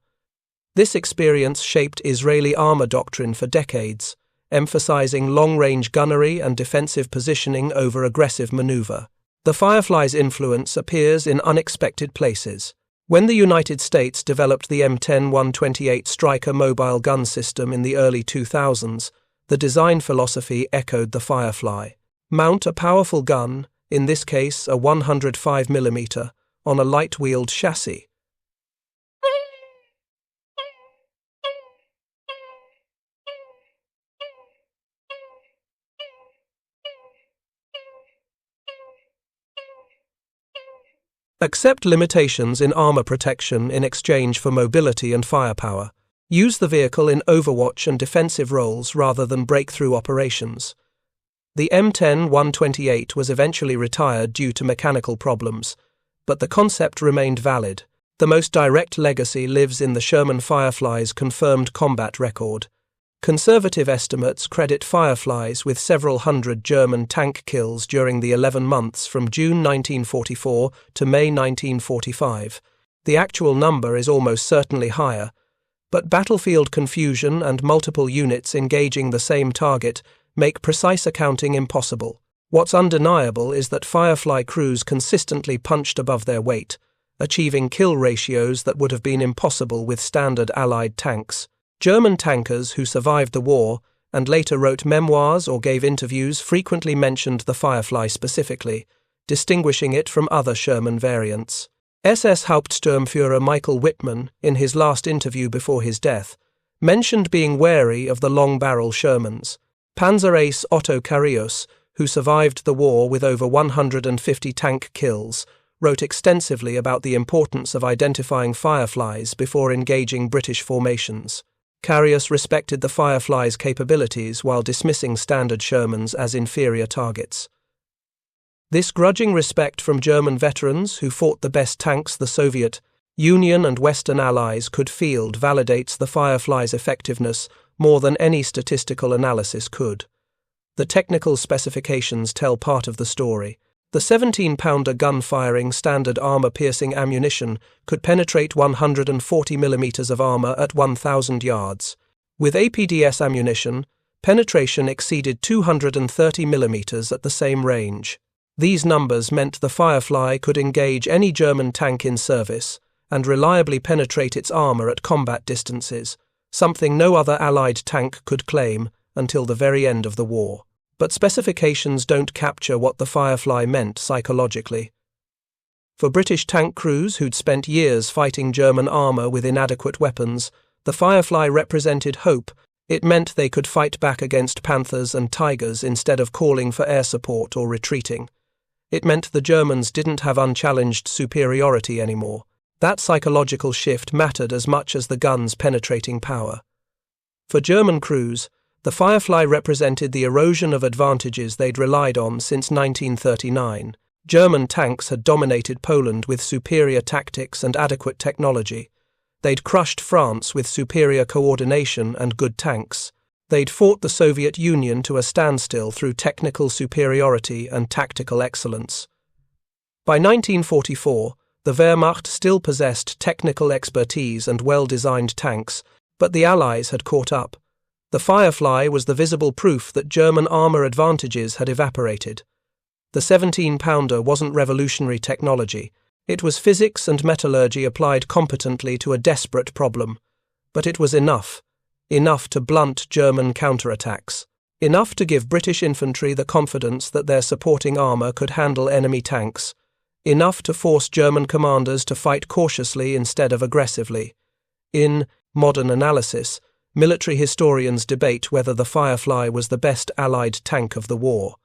This experience shaped Israeli armor doctrine for decades, emphasizing long-range gunnery and defensive positioning over aggressive maneuver. The Firefly's influence appears in unexpected places. When the United States developed the M10-128 Striker mobile gun system in the early 2000s, the design philosophy echoed the Firefly. Mount a powerful gun, in this case a 105mm, on a light-wheeled chassis. Accept limitations in armor protection in exchange for mobility and firepower. Use the vehicle in overwatch and defensive roles rather than breakthrough operations. The M10-128 was eventually retired due to mechanical problems, but the concept remained valid. The most direct legacy lives in the Sherman Firefly's confirmed combat record. Conservative estimates credit Fireflies with several hundred German tank kills during the 11 months from June 1944 to May 1945. The actual number is almost certainly higher, but battlefield confusion and multiple units engaging the same target make precise accounting impossible. What's undeniable is that Firefly crews consistently punched above their weight, achieving kill ratios that would have been impossible with standard Allied tanks. German tankers who survived the war and later wrote memoirs or gave interviews frequently mentioned the Firefly specifically, distinguishing it from other Sherman variants. SS Hauptsturmführer Michael Wittmann, in his last interview before his death, mentioned being wary of the long-barrel Shermans. Panzer Ace Otto Carius, who survived the war with over 150 tank kills, wrote extensively about the importance of identifying Fireflies before engaging British formations. Carius respected the Firefly's capabilities while dismissing standard Shermans as inferior targets. This grudging respect from German veterans who fought the best tanks the Soviet Union and Western allies could field validates the Firefly's effectiveness more than any statistical analysis could. The technical specifications tell part of the story. The 17-pounder gun-firing standard armor-piercing ammunition could penetrate 140mm of armor at 1,000 yards. With APDS ammunition, penetration exceeded 230mm at the same range. These numbers meant the Firefly could engage any German tank in service and reliably penetrate its armor at combat distances, something no other Allied tank could claim until the very end of the war. But specifications don't capture what the Firefly meant psychologically. For British tank crews who'd spent years fighting German armour with inadequate weapons, the Firefly represented hope. It meant they could fight back against Panthers and Tigers instead of calling for air support or retreating. It meant the Germans didn't have unchallenged superiority anymore. That psychological shift mattered as much as the gun's penetrating power. For German crews, the Firefly represented the erosion of advantages they'd relied on since 1939. German tanks had dominated Poland with superior tactics and adequate technology. They'd crushed France with superior coordination and good tanks. They'd fought the Soviet Union to a standstill through technical superiority and tactical excellence. By 1944, the Wehrmacht still possessed technical expertise and well-designed tanks, but the Allies had caught up. The Firefly was the visible proof that German armour advantages had evaporated. The 17-pounder wasn't revolutionary technology. It was physics and metallurgy applied competently to a desperate problem. But it was enough to blunt German counterattacks. enough to give British infantry the confidence that their supporting armour could handle enemy tanks, enough to force German commanders to fight cautiously instead of aggressively. In modern analysis, military historians debate whether the Firefly was the best Allied tank of the war.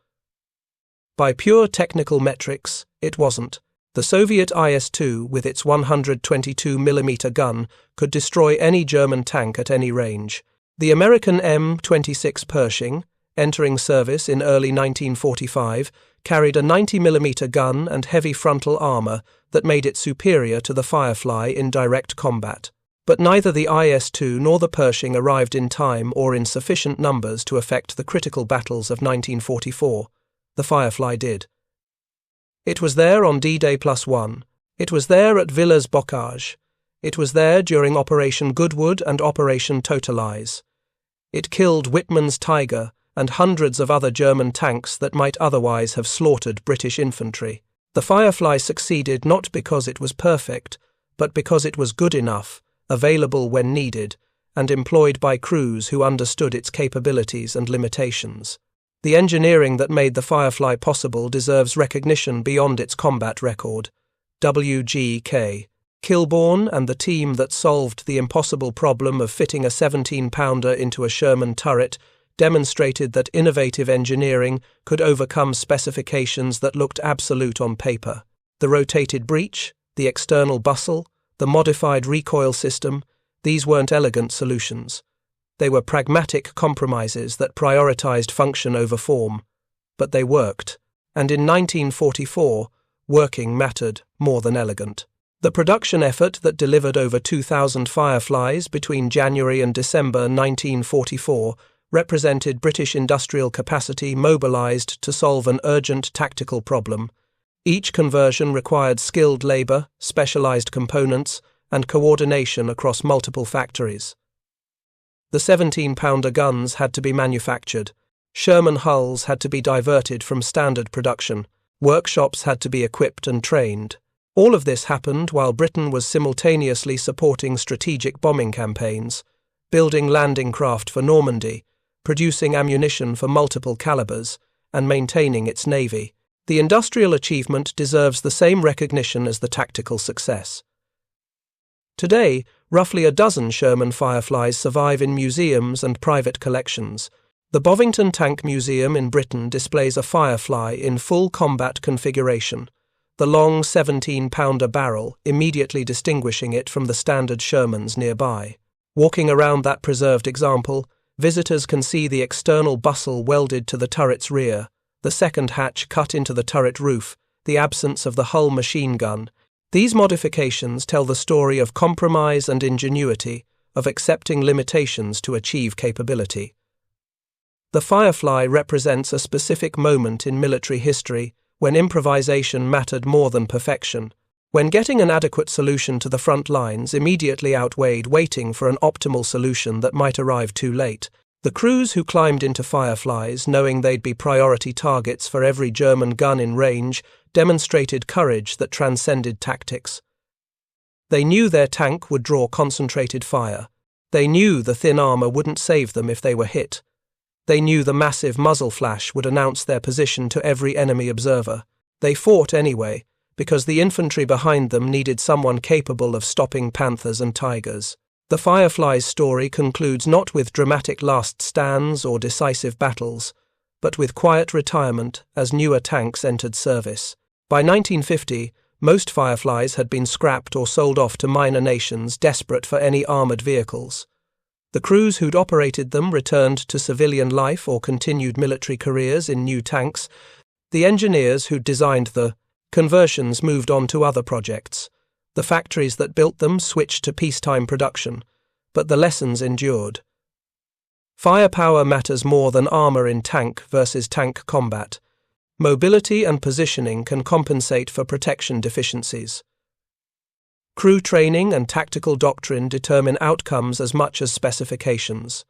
By pure technical metrics, it wasn't. The Soviet IS-2, with its 122mm gun, could destroy any German tank at any range. The American M26 Pershing, entering service in early 1945, carried a 90mm gun and heavy frontal armour that made it superior to the Firefly in direct combat. But neither the IS-2 nor the Pershing arrived in time or in sufficient numbers to affect the critical battles of 1944. The Firefly did. It was there on D-Day +1. It was there at Villers-Bocage. It was there during Operation Goodwood and Operation Totalize. It killed Whitman's Tiger and hundreds of other German tanks that might otherwise have slaughtered British infantry. The Firefly succeeded not because it was perfect, but because it was good enough, available when needed, and employed by crews who understood its capabilities and limitations. The engineering that made the Firefly possible deserves recognition beyond its combat record. W.G.K. Kilbourne and the team that solved the impossible problem of fitting a 17-pounder into a Sherman turret demonstrated that innovative engineering could overcome specifications that looked absolute on paper. The rotated breech, the external bustle, the modified recoil system, these weren't elegant solutions. They were pragmatic compromises that prioritized function over form. But they worked, and in 1944, working mattered more than elegant. The production effort that delivered over 2,000 Fireflies between January and December 1944 represented British industrial capacity mobilized to solve an urgent tactical problem. Each conversion required skilled labor, specialized components, and coordination across multiple factories. The 17-pounder guns had to be manufactured. Sherman hulls had to be diverted from standard production. Workshops had to be equipped and trained. All of this happened while Britain was simultaneously supporting strategic bombing campaigns, building landing craft for Normandy, producing ammunition for multiple calibers, and maintaining its navy. The industrial achievement deserves the same recognition as the tactical success. Today, roughly a dozen Sherman Fireflies survive in museums and private collections. The Bovington Tank Museum in Britain displays a Firefly in full combat configuration, the long 17-pounder barrel immediately distinguishing it from the standard Shermans nearby. Walking around that preserved example, visitors can see the external bustle welded to the turret's rear, the second hatch cut into the turret roof, the absence of the hull machine gun. These modifications tell the story of compromise and ingenuity, of accepting limitations to achieve capability. The Firefly represents a specific moment in military history when improvisation mattered more than perfection, when getting an adequate solution to the front lines immediately outweighed waiting for an optimal solution that might arrive too late. The crews who climbed into Fireflies, knowing they'd be priority targets for every German gun in range, demonstrated courage that transcended tactics. They knew their tank would draw concentrated fire. They knew the thin armour wouldn't save them if they were hit. They knew the massive muzzle flash would announce their position to every enemy observer. They fought anyway, because the infantry behind them needed someone capable of stopping panthers and tigers. The Firefly's story concludes not with dramatic last stands or decisive battles, but with quiet retirement as newer tanks entered service. By 1950, most Fireflies had been scrapped or sold off to minor nations desperate for any armoured vehicles. The crews who'd operated them returned to civilian life or continued military careers in new tanks. The engineers who'd designed the conversions moved on to other projects. The factories that built them switched to peacetime production, but the lessons endured. Firepower matters more than armour in tank versus tank combat. Mobility and positioning can compensate for protection deficiencies. Crew training and tactical doctrine determine outcomes as much as specifications.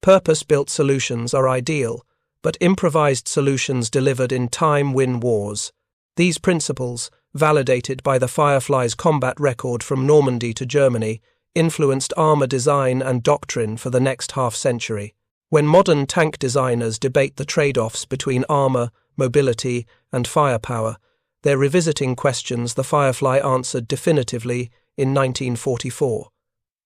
Purpose-built solutions are ideal, but improvised solutions delivered in time win wars. These principles, validated by the Firefly's combat record from Normandy to Germany, influenced armour design and doctrine for the next half-century. When modern tank designers debate the trade-offs between armor, mobility, and firepower, they're revisiting questions the Firefly answered definitively in 1944.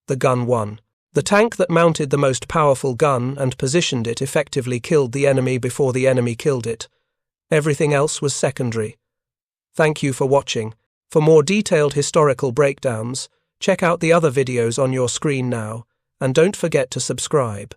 The gun won. The tank that mounted the most powerful gun and positioned it effectively killed the enemy before the enemy killed it. Everything else was secondary. Thank you for watching. For more detailed historical breakdowns, check out the other videos on your screen now, and don't forget to subscribe.